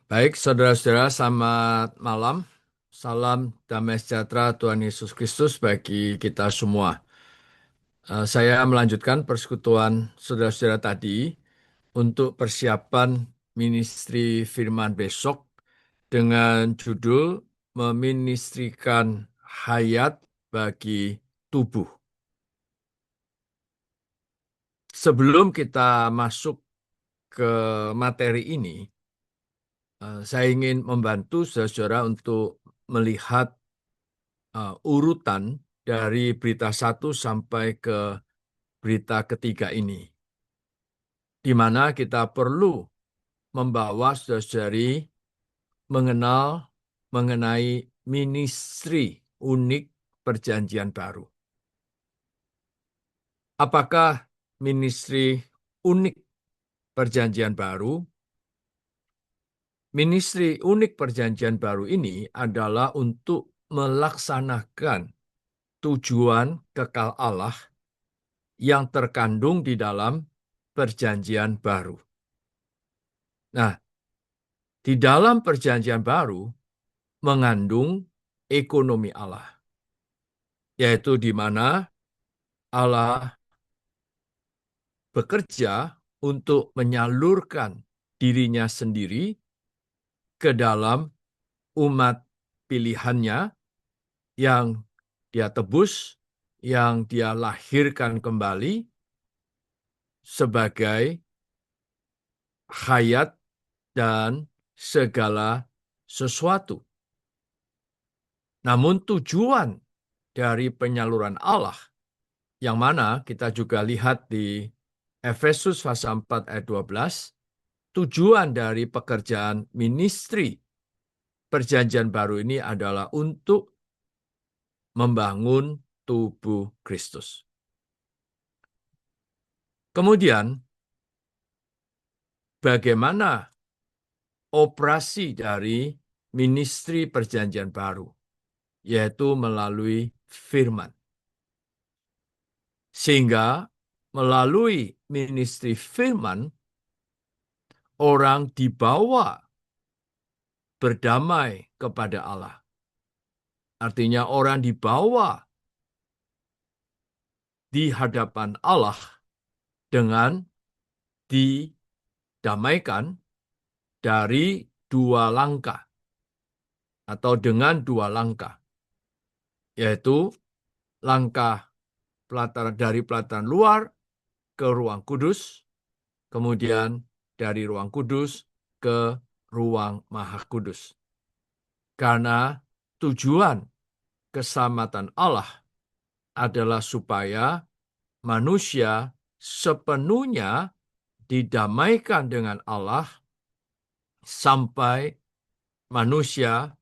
Baik, saudara-saudara, selamat malam. Salam damai sejahtera Tuhan Yesus Kristus bagi kita semua. Saya melanjutkan persekutuan saudara-saudara tadi untuk persiapan ministri firman besok dengan judul Meministrikan Hayat bagi Tubuh. Sebelum kita masuk ke materi ini, saya ingin membantu saudara-saudara untuk melihat urutan dari berita satu sampai ke berita ketiga ini, di mana kita perlu membawa saudara-saudari mengenal mengenai ministri unik perjanjian baru. Apakah ministri unik perjanjian baru? Ministri unik perjanjian baru ini adalah untuk melaksanakan tujuan kekal Allah yang terkandung di dalam perjanjian baru. Nah, di dalam perjanjian baru mengandung ekonomi Allah, yaitu di mana Allah bekerja untuk menyalurkan dirinya sendiri ke dalam umat pilihannya yang dia tebus, yang dia lahirkan kembali sebagai hayat dan segala sesuatu. Namun tujuan dari penyaluran Allah, yang mana kita juga lihat di Efesus pasal 4 ayat 12, tujuan dari pekerjaan ministri perjanjian baru ini adalah untuk membangun tubuh Kristus. Kemudian, bagaimana operasi dari ministri perjanjian baru, yaitu melalui firman. Sehingga melalui ministri firman, orang dibawa berdamai kepada Allah. Artinya orang dibawa di hadapan Allah dengan didamaikan dari dua langkah atau dengan dua langkah, yaitu langkah dari pelataran luar ke ruang kudus, kemudian dari ruang kudus ke ruang maha kudus. Karena tujuan keselamatan Allah adalah supaya manusia sepenuhnya didamaikan dengan Allah sampai manusia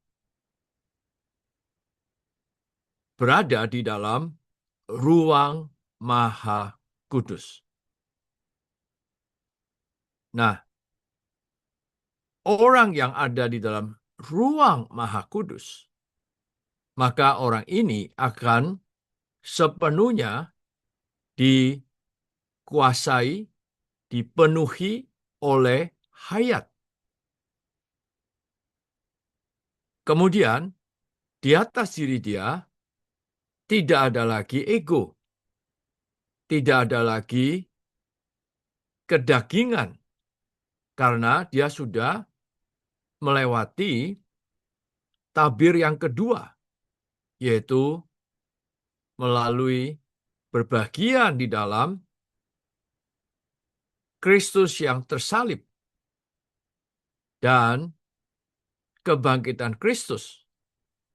berada di dalam ruang maha kudus. Nah, orang yang ada di dalam ruang maha kudus, maka orang ini akan sepenuhnya dikuasai, dipenuhi oleh hayat. Kemudian, di atas diri dia tidak ada lagi ego, tidak ada lagi kedagingan, karena dia sudah melewati tabir yang kedua, yaitu melalui berbagian di dalam Kristus yang tersalib dan kebangkitan Kristus.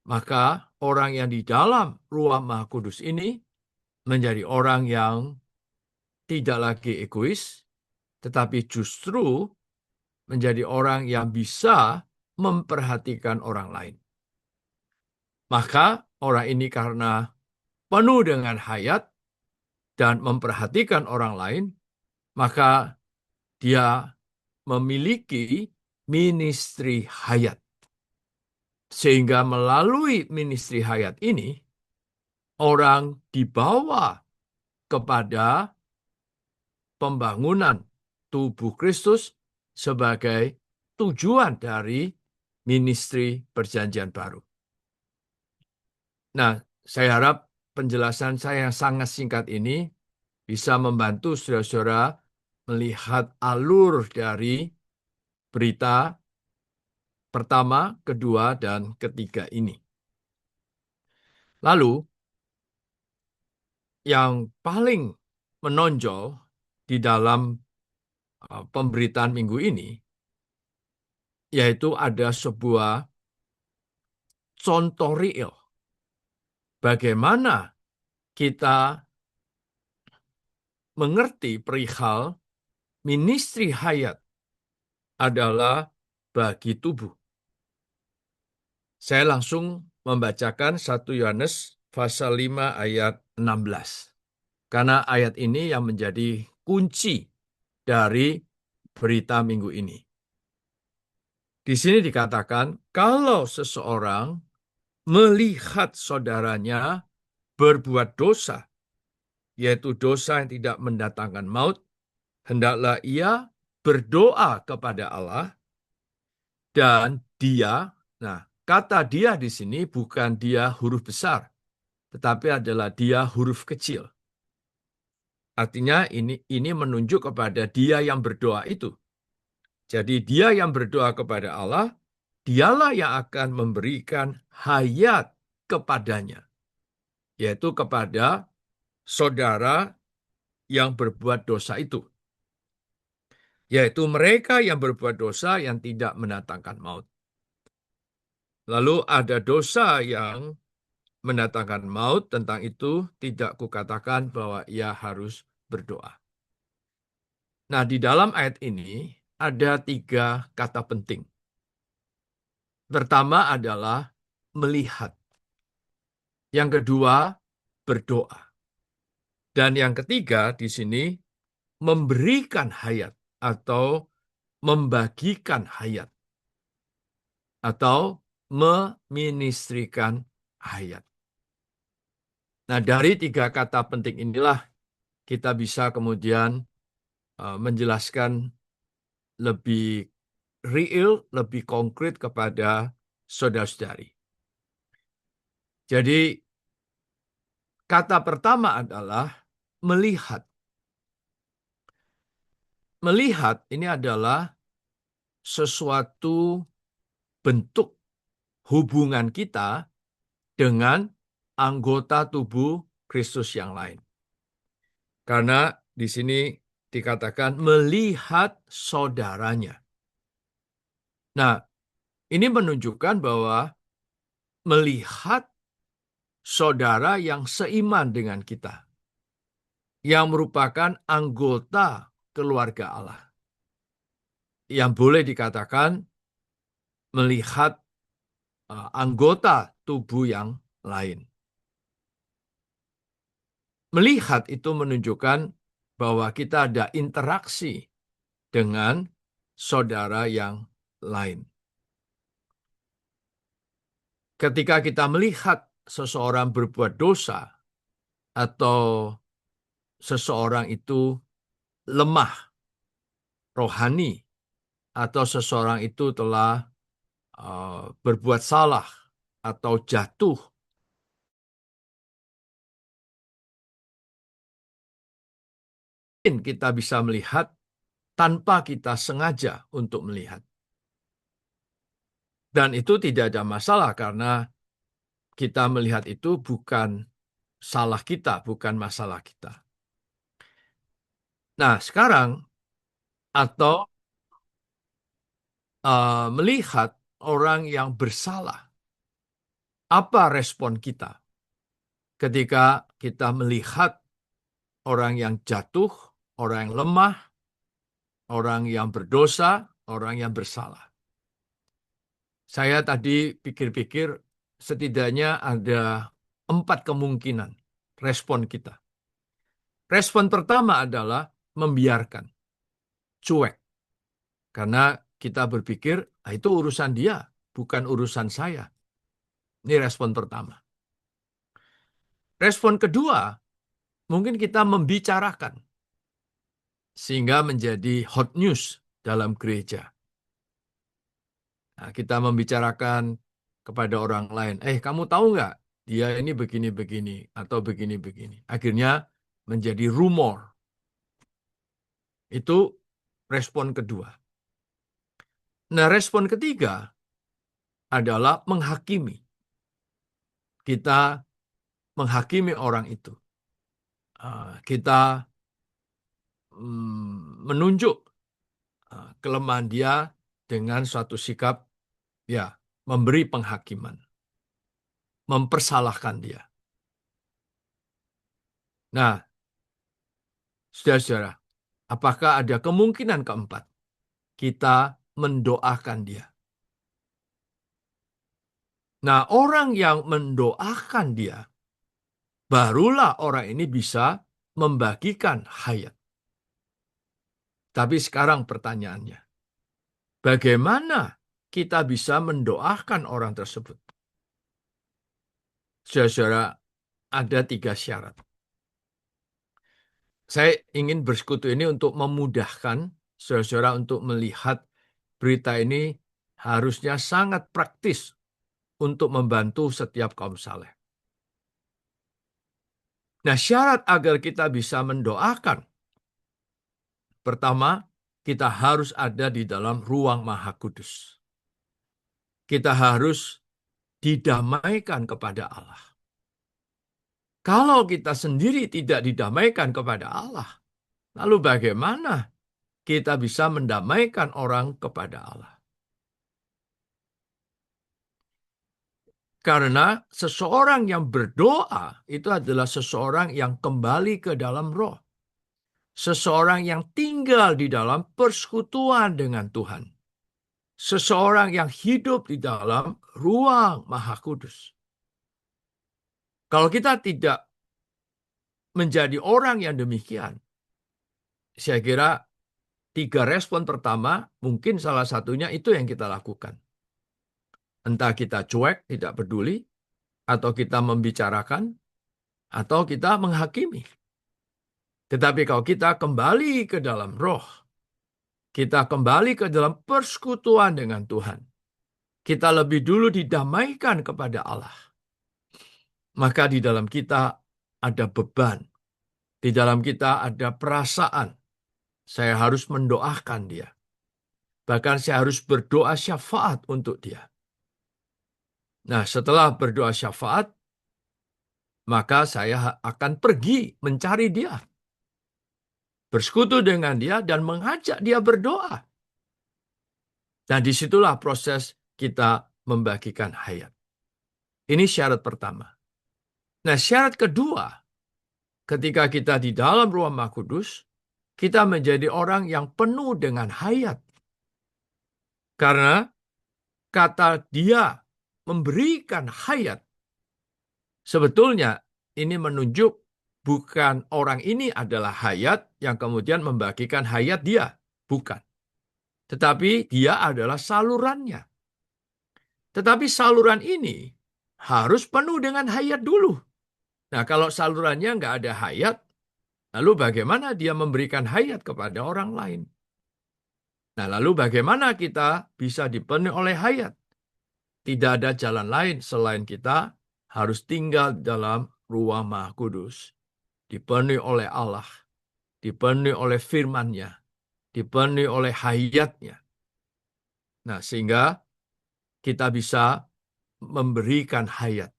Maka orang yang di dalam ruang maha kudus ini menjadi orang yang tidak lagi egois, tetapi justru menjadi orang yang bisa memperhatikan orang lain. Maka orang ini karena penuh dengan hayat dan memperhatikan orang lain, maka dia memiliki ministri hayat. Sehingga melalui ministri hayat ini, orang dibawa kepada pembangunan tubuh Kristus sebagai tujuan dari ministry Perjanjian Baru. Nah, saya harap penjelasan saya yang sangat singkat ini bisa membantu saudara-saudara melihat alur dari berita pertama, kedua, dan ketiga ini. Lalu, yang paling menonjol di dalam pemberitaan minggu ini, yaitu ada sebuah contoh real. Bagaimana kita mengerti perihal ministry hayat adalah bagi tubuh. Saya langsung membacakan 1 Yohanes pasal 5 ayat 16. Karena ayat ini yang menjadi kunci dari berita minggu ini. Di sini dikatakan, kalau seseorang melihat saudaranya berbuat dosa, yaitu dosa yang tidak mendatangkan maut, hendaklah ia berdoa kepada Allah, dan dia, nah kata dia di sini bukan dia huruf besar, tetapi adalah dia huruf kecil. Artinya ini menunjuk kepada dia yang berdoa itu. Jadi dia yang berdoa kepada Allah, dialah yang akan memberikan hayat kepadanya, yaitu kepada saudara yang berbuat dosa itu, yaitu mereka yang berbuat dosa yang tidak mendatangkan maut. Lalu ada dosa yang mendatangkan maut, tentang itu tidak kukatakan bahwa ia harus berdoa. Nah, di dalam ayat ini ada 3 kata penting. Pertama adalah melihat. Yang kedua, berdoa. Dan yang ketiga di sini, memberikan hayat atau membagikan hayat atau meministrikan hayat. Nah, dari 3 kata penting inilah kita bisa kemudian menjelaskan lebih real, lebih konkret kepada saudara-saudari. Jadi, kata pertama adalah melihat. Melihat ini adalah sesuatu bentuk hubungan kita dengan anggota tubuh Kristus yang lain. Karena di sini dikatakan melihat saudaranya. Nah, ini menunjukkan bahwa melihat saudara yang seiman dengan kita, yang merupakan anggota keluarga Allah, yang boleh dikatakan melihat anggota tubuh yang lain. Melihat itu menunjukkan bahwa kita ada interaksi dengan saudara yang lain. Ketika kita melihat seseorang berbuat dosa atau seseorang itu lemah rohani atau seseorang itu telah berbuat salah atau jatuh, kita bisa melihat tanpa kita sengaja untuk melihat. Dan itu tidak ada masalah karena kita melihat itu bukan salah kita, bukan masalah kita. Nah, sekarang atau melihat orang yang bersalah, apa respon kita ketika kita melihat orang yang jatuh, orang yang lemah, orang yang berdosa, orang yang bersalah? Saya tadi pikir-pikir setidaknya ada 4 kemungkinan respon kita. Respon pertama adalah membiarkan, cuek. Karena kita berpikir, itu urusan dia, bukan urusan saya. Ini respon pertama. Respon kedua, mungkin kita membicarakan, sehingga menjadi hot news dalam gereja. Nah, kita membicarakan kepada orang lain, kamu tahu nggak, dia ini begini-begini, atau begini-begini. Akhirnya menjadi rumor. Itu respon kedua. Nah, respon ketiga adalah menghakimi. Kita menghakimi orang itu. Kita menunjuk kelemahan dia dengan suatu sikap, ya, memberi penghakiman, mempersalahkan dia. Nah, saudara-saudara, apakah ada kemungkinan keempat? Kita mendoakan dia. Nah, orang yang mendoakan dia, barulah orang ini bisa membagikan hayat. Tapi sekarang pertanyaannya, bagaimana kita bisa mendoakan orang tersebut? Saudara-saudara, ada 3 syarat. Saya ingin bersekutu ini untuk memudahkan saudara-saudara untuk melihat berita ini harusnya sangat praktis untuk membantu setiap kaum saleh. Nah, syarat agar kita bisa mendoakan, pertama, kita harus ada di dalam ruang Maha Kudus. Kita harus didamaikan kepada Allah. Kalau kita sendiri tidak didamaikan kepada Allah, lalu bagaimana kita bisa mendamaikan orang kepada Allah? Karena seseorang yang berdoa itu adalah seseorang yang kembali ke dalam roh. Seseorang yang tinggal di dalam persekutuan dengan Tuhan. Seseorang yang hidup di dalam ruang Maha Kudus. Kalau kita tidak menjadi orang yang demikian, saya kira 3 respon pertama, mungkin salah satunya itu yang kita lakukan. Entah kita cuek, tidak peduli, atau kita membicarakan, atau kita menghakimi. Tetapi kalau kita kembali ke dalam roh, kita kembali ke dalam persekutuan dengan Tuhan, kita lebih dulu didamaikan kepada Allah, maka di dalam kita ada beban, di dalam kita ada perasaan, saya harus mendoakan dia. Bahkan saya harus berdoa syafaat untuk dia. Nah, setelah berdoa syafaat, maka saya akan pergi mencari dia, bersekutu dengan dia, dan mengajak dia berdoa. Nah, disitulah proses kita membagikan hayat. Ini syarat pertama. Nah, syarat kedua, ketika kita di dalam ruang Maha Kudus, kita menjadi orang yang penuh dengan hayat. Karena kata dia memberikan hayat, sebetulnya ini menunjuk bukan orang ini adalah hayat yang kemudian membagikan hayat dia. Bukan. Tetapi dia adalah salurannya. Tetapi saluran ini harus penuh dengan hayat dulu. Nah, kalau salurannya nggak ada hayat, lalu bagaimana dia memberikan hayat kepada orang lain? Nah, lalu bagaimana kita bisa dipenuhi oleh hayat? Tidak ada jalan lain selain kita harus tinggal dalam ruang Maha Kudus. Dipenuhi oleh Allah, dipenuhi oleh firman-Nya, dipenuhi oleh hayat-Nya. Nah, sehingga kita bisa memberikan hayat,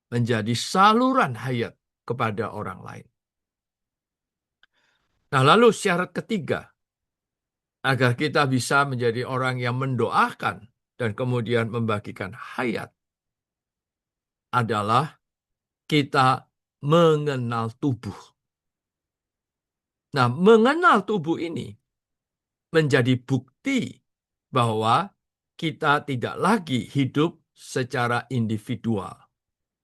menjadi saluran hayat kepada orang lain. Nah, lalu syarat ketiga, agar kita bisa menjadi orang yang mendoakan dan kemudian membagikan hayat, adalah kita mengenal tubuh. Nah, mengenal tubuh ini menjadi bukti bahwa kita tidak lagi hidup secara individual.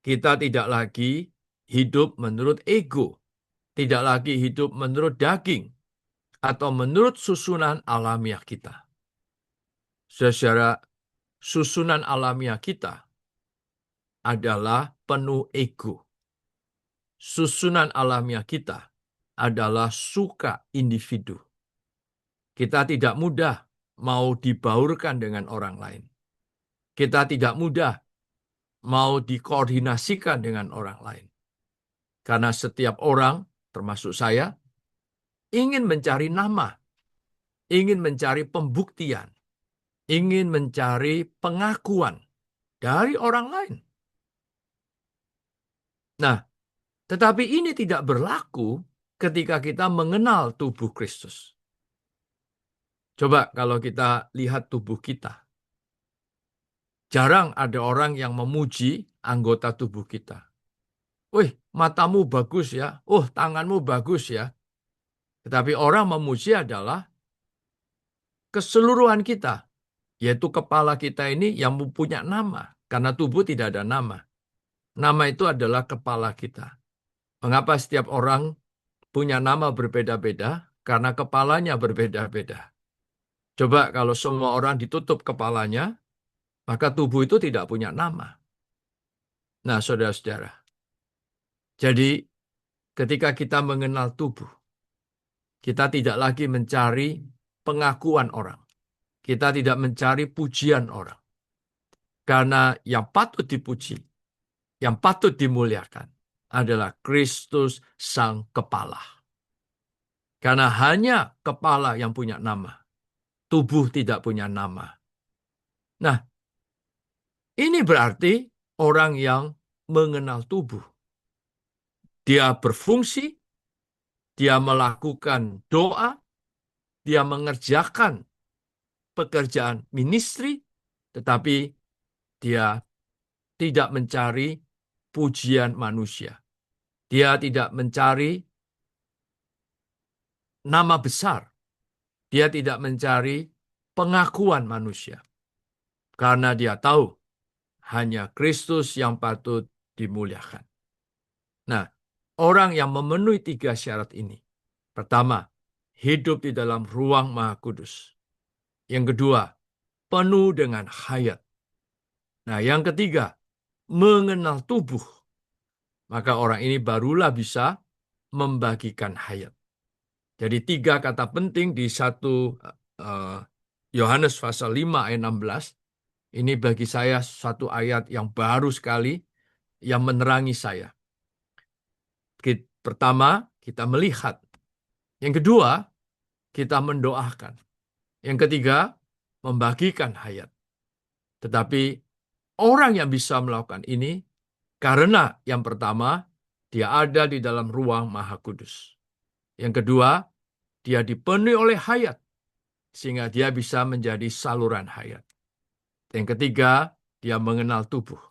Kita tidak lagi hidup menurut ego, tidak lagi hidup menurut daging, atau menurut susunan alamiah kita. Secara susunan alamiah kita adalah penuh ego. Susunan alamiah kita adalah suka individu. Kita tidak mudah mau dibaurkan dengan orang lain. Kita tidak mudah mau dikoordinasikan dengan orang lain. Karena setiap orang, termasuk saya, ingin mencari nama, ingin mencari pembuktian, ingin mencari pengakuan dari orang lain. Nah, tetapi ini tidak berlaku ketika kita mengenal tubuh Kristus. Coba kalau kita lihat tubuh kita. Jarang ada orang yang memuji anggota tubuh kita. Wih, matamu bagus ya. Oh, tanganmu bagus ya. Tetapi orang memuji adalah keseluruhan kita. Yaitu kepala kita ini yang mempunyai nama. Karena tubuh tidak ada nama. Nama itu adalah kepala kita. Mengapa setiap orang punya nama berbeda-beda? Karena kepalanya berbeda-beda. Coba kalau semua orang ditutup kepalanya, maka tubuh itu tidak punya nama. Nah, saudara-saudara. Jadi, ketika kita mengenal tubuh, kita tidak lagi mencari pengakuan orang. Kita tidak mencari pujian orang. Karena yang patut dipuji, yang patut dimuliakan adalah Kristus Sang Kepala. Karena hanya kepala yang punya nama. Tubuh tidak punya nama. Nah, ini berarti orang yang mengenal tubuh. Dia berfungsi, dia melakukan doa, dia mengerjakan pekerjaan ministry, tetapi dia tidak mencari pujian manusia. Dia tidak mencari nama besar. Dia tidak mencari pengakuan manusia. Karena dia tahu hanya Kristus yang patut dimuliakan. Nah, orang yang memenuhi 3 syarat ini. Pertama, hidup di dalam ruang Maha Kudus. Yang kedua, penuh dengan hayat. Nah, yang ketiga, mengenal tubuh. Maka orang ini barulah bisa membagikan hayat. Jadi 3 kata penting di 1 Yohanes pasal 5 ayat 16. Ini bagi saya satu ayat yang baru sekali yang menerangi saya. Pertama, kita melihat. Yang kedua, kita mendoakan. Yang ketiga, membagikan hayat. Tetapi orang yang bisa melakukan ini karena yang pertama, dia ada di dalam ruang Maha Kudus. Yang kedua, dia dipenuhi oleh hayat sehingga dia bisa menjadi saluran hayat. Yang ketiga, dia mengenal tubuh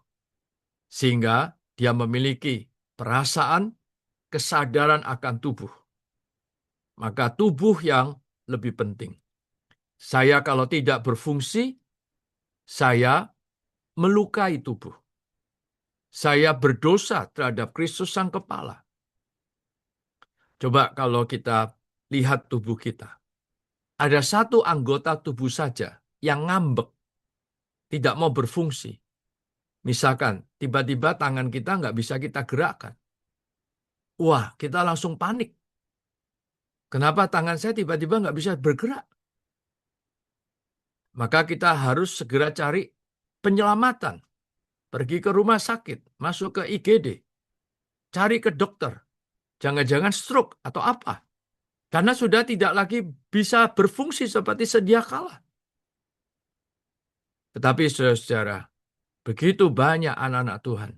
sehingga dia memiliki perasaan, kesadaran akan tubuh. Maka tubuh yang lebih penting. Saya kalau tidak berfungsi, saya melukai tubuh. Saya berdosa terhadap Kristus Sang Kepala. Coba kalau kita lihat tubuh kita. Ada satu anggota tubuh saja yang ngambek, tidak mau berfungsi. Misalkan, tiba-tiba tangan kita nggak bisa kita gerakkan. Wah, kita langsung panik. Kenapa tangan saya tiba-tiba nggak bisa bergerak? Maka kita harus segera cari penyelamatan. Pergi ke rumah sakit, masuk ke IGD, cari ke dokter. Jangan-jangan stroke atau apa. Karena sudah tidak lagi bisa berfungsi seperti sedia kala. Tetapi saudara-saudara, begitu banyak anak-anak Tuhan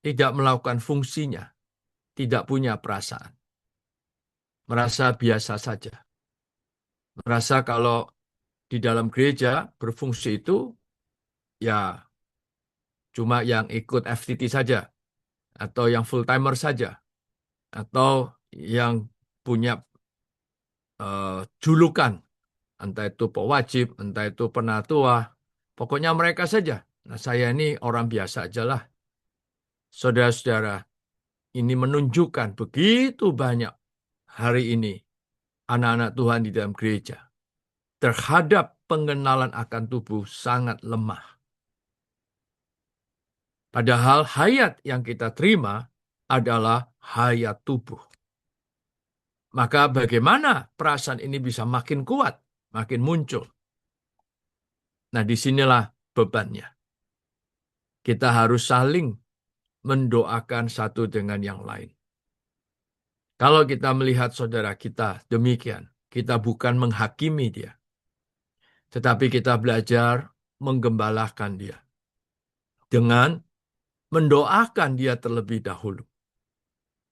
tidak melakukan fungsinya, tidak punya perasaan. Merasa biasa saja. Merasa kalau di dalam gereja berfungsi itu ya cuma yang ikut FTT saja, atau yang full-timer saja, atau yang punya julukan, entah itu pewajib, entah itu penatua, pokoknya mereka saja. Nah, saya ini orang biasa aja lah. Saudara-saudara, ini menunjukkan begitu banyak hari ini anak-anak Tuhan di dalam gereja terhadap pengenalan akan tubuh sangat lemah. Padahal hayat yang kita terima adalah hayat tubuh. Maka bagaimana perasaan ini bisa makin kuat, makin muncul? Nah, disinilah bebannya. Kita harus saling mendoakan satu dengan yang lain. Kalau kita melihat saudara kita demikian, kita bukan menghakimi dia, tetapi kita belajar menggembalakan dia dengan mendoakan dia terlebih dahulu.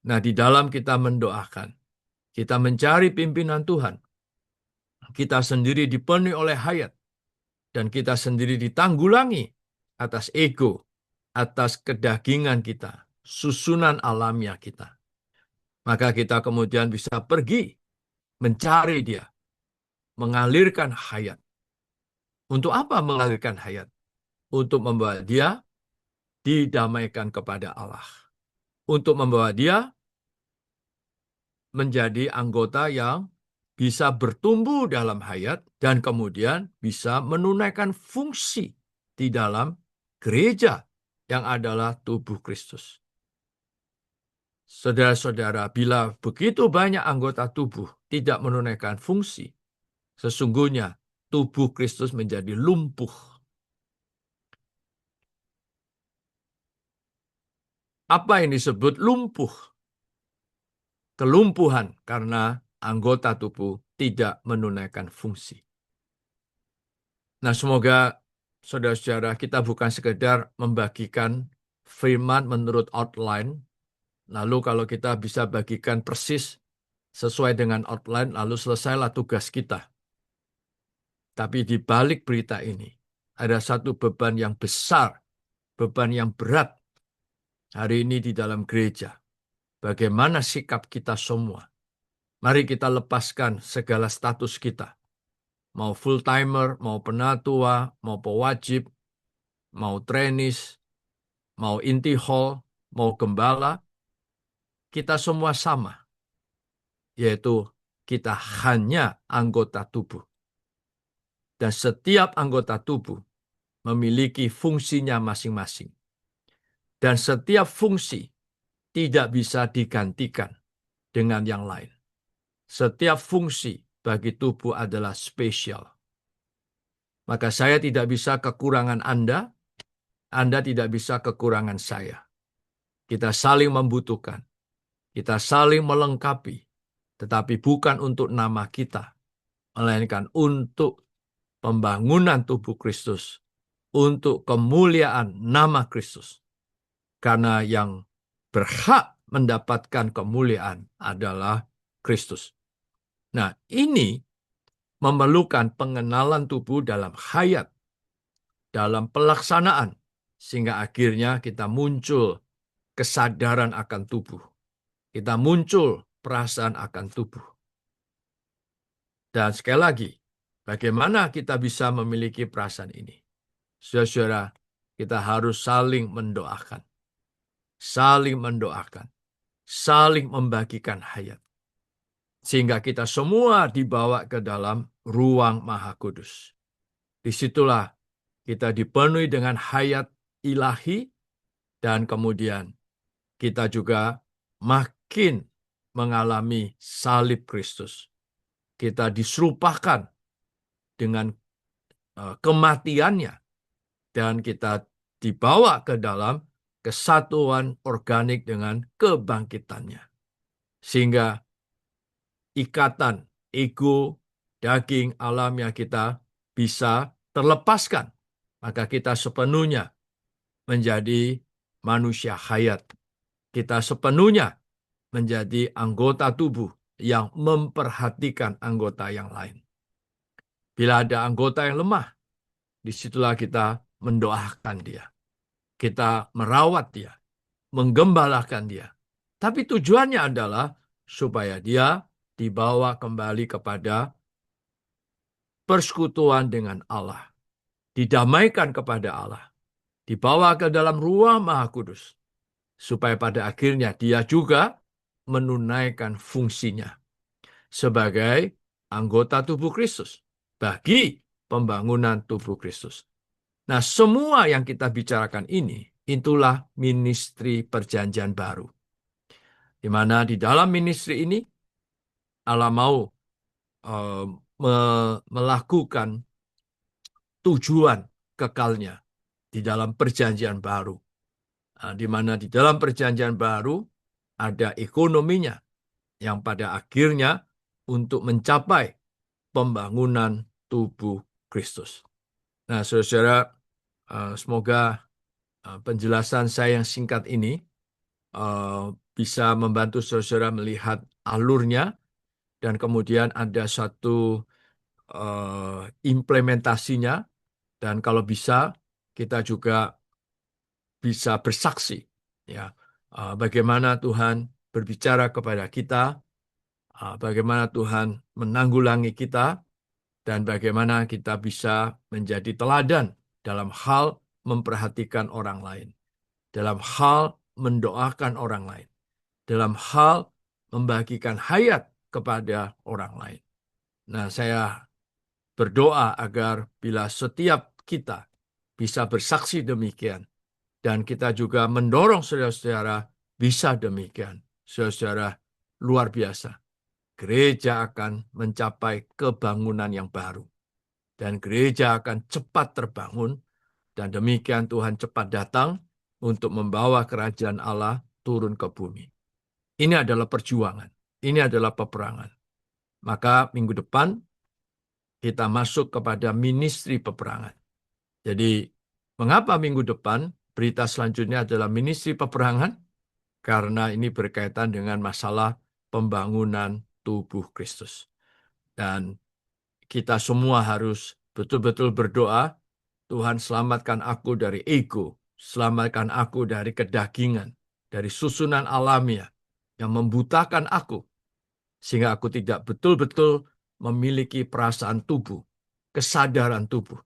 Nah, di dalam kita mendoakan, kita mencari pimpinan Tuhan, kita sendiri dipenuhi oleh hayat, dan kita sendiri ditanggulangi atas ego, atas kedagingan kita, susunan alamiah kita. Maka kita kemudian bisa pergi mencari dia, mengalirkan hayat. Untuk apa mengalirkan hayat? Untuk membawa dia didamaikan kepada Allah. Untuk membawa dia menjadi anggota yang bisa bertumbuh dalam hayat dan kemudian bisa menunaikan fungsi di dalam gereja yang adalah tubuh Kristus. Saudara-saudara, bila begitu banyak anggota tubuh tidak menunaikan fungsi, sesungguhnya tubuh Kristus menjadi lumpuh. Apa yang disebut lumpuh? Kelumpuhan karena anggota tubuh tidak menunaikan fungsi. Nah, semoga saudara-saudara kita bukan sekedar membagikan firman menurut outline, lalu kalau kita bisa bagikan persis sesuai dengan outline, lalu selesailah tugas kita. Tapi di balik berita ini, ada satu beban yang besar, beban yang berat hari ini di dalam gereja. Bagaimana sikap kita semua? Mari kita lepaskan segala status kita. Mau full-timer, mau penatua, mau pewajib, mau trainees, mau inti hall, mau gembala, kita semua sama. Yaitu kita hanya anggota tubuh. Dan setiap anggota tubuh memiliki fungsinya masing-masing. Dan setiap fungsi tidak bisa digantikan dengan yang lain. Setiap fungsi bagi tubuh adalah spesial. Maka saya tidak bisa kekurangan Anda tidak bisa kekurangan saya. Kita saling membutuhkan. Kita saling melengkapi. Tetapi bukan untuk nama kita, melainkan untuk pembangunan tubuh Kristus. Untuk kemuliaan nama Kristus. Karena yang berhak mendapatkan kemuliaan adalah Kristus. Nah, ini memerlukan pengenalan tubuh dalam hayat, dalam pelaksanaan, sehingga akhirnya kita muncul kesadaran akan tubuh. Kita muncul perasaan akan tubuh. Dan sekali lagi, bagaimana kita bisa memiliki perasaan ini? Saudara-saudara, kita harus saling mendoakan. Saling mendoakan. Saling membagikan hayat. Sehingga kita semua dibawa ke dalam ruang Maha Kudus. Disitulah kita dipenuhi dengan hayat ilahi dan kemudian kita juga makin mengalami salib Kristus. Kita diserupakan dengan kematiannya dan kita dibawa ke dalam kesatuan organik dengan kebangkitannya. Sehingga ikatan ego, daging, alamiah kita bisa terlepaskan. Maka kita sepenuhnya menjadi manusia hayat. Kita sepenuhnya menjadi anggota tubuh yang memperhatikan anggota yang lain. Bila ada anggota yang lemah, disitulah kita mendoakan dia. Kita merawat dia, menggembalakan dia. Tapi tujuannya adalah supaya dia dibawa kembali kepada persekutuan dengan Allah. Didamaikan kepada Allah. Dibawa ke dalam ruang Maha Kudus. Supaya pada akhirnya dia juga menunaikan fungsinya sebagai anggota tubuh Kristus bagi pembangunan tubuh Kristus. Nah, semua yang kita bicarakan ini, itulah ministry perjanjian baru. Di mana di dalam ministry ini, Allah mau melakukan tujuan kekalnya di dalam perjanjian baru. Di mana di dalam perjanjian baru ada ekonominya yang pada akhirnya untuk mencapai pembangunan tubuh Kristus. Nah, saudara, semoga penjelasan saya yang singkat ini bisa membantu saudara melihat alurnya dan kemudian ada satu implementasinya, dan kalau bisa kita juga bisa bersaksi ya bagaimana Tuhan berbicara kepada kita, bagaimana Tuhan menanggulangi kita, dan bagaimana kita bisa menjadi teladan dalam hal memperhatikan orang lain, dalam hal mendoakan orang lain, dalam hal membagikan hayat kepada orang lain. Nah, saya berdoa agar bila setiap kita bisa bersaksi demikian, dan kita juga mendorong saudara-saudara bisa demikian. Saudara-saudara, luar biasa. Gereja akan mencapai kebangunan yang baru. Dan gereja akan cepat terbangun. Dan demikian Tuhan cepat datang untuk membawa kerajaan Allah turun ke bumi. Ini adalah perjuangan. Ini adalah peperangan. Maka minggu depan kita masuk kepada ministry peperangan. Jadi, mengapa minggu depan berita selanjutnya adalah ministry peperangan? Karena ini berkaitan dengan masalah pembangunan tubuh Kristus. Dan kita semua harus betul-betul berdoa, Tuhan selamatkan aku dari ego, selamatkan aku dari kedagingan, dari susunan alamiah yang membutakan aku, sehingga aku tidak betul-betul memiliki perasaan tubuh, kesadaran tubuh.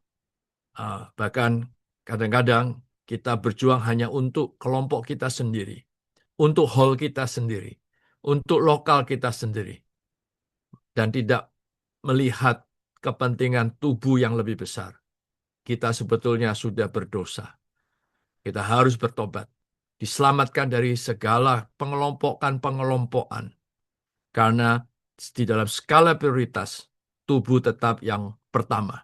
Bahkan kadang-kadang kita berjuang hanya untuk kelompok kita sendiri, untuk hall kita sendiri, untuk lokal kita sendiri, dan tidak melihat kepentingan tubuh yang lebih besar. Kita sebetulnya sudah berdosa. Kita harus bertobat, diselamatkan dari segala pengelompokan-pengelompokan. Karena di dalam skala prioritas, tubuh tetap yang pertama.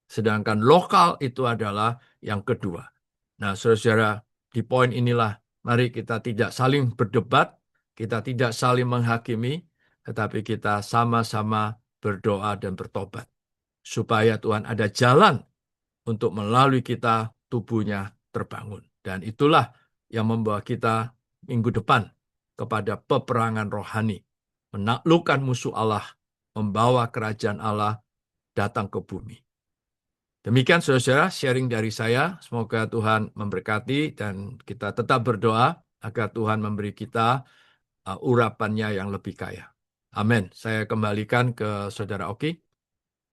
Sedangkan lokal itu adalah yang kedua. Nah, saudara-saudara, di poin inilah mari kita tidak saling berdebat, kita tidak saling menghakimi, tetapi kita sama-sama berdoa dan bertobat. Supaya Tuhan ada jalan untuk melalui kita tubuhnya terbangun. Dan itulah yang membawa kita minggu depan kepada peperangan rohani. Menaklukkan musuh Allah, membawa kerajaan Allah datang ke bumi. Demikian saudara-saudara sharing dari saya. Semoga Tuhan memberkati dan kita tetap berdoa agar Tuhan memberi kita urapannya yang lebih kaya. Amin. Saya kembalikan ke saudara Oki.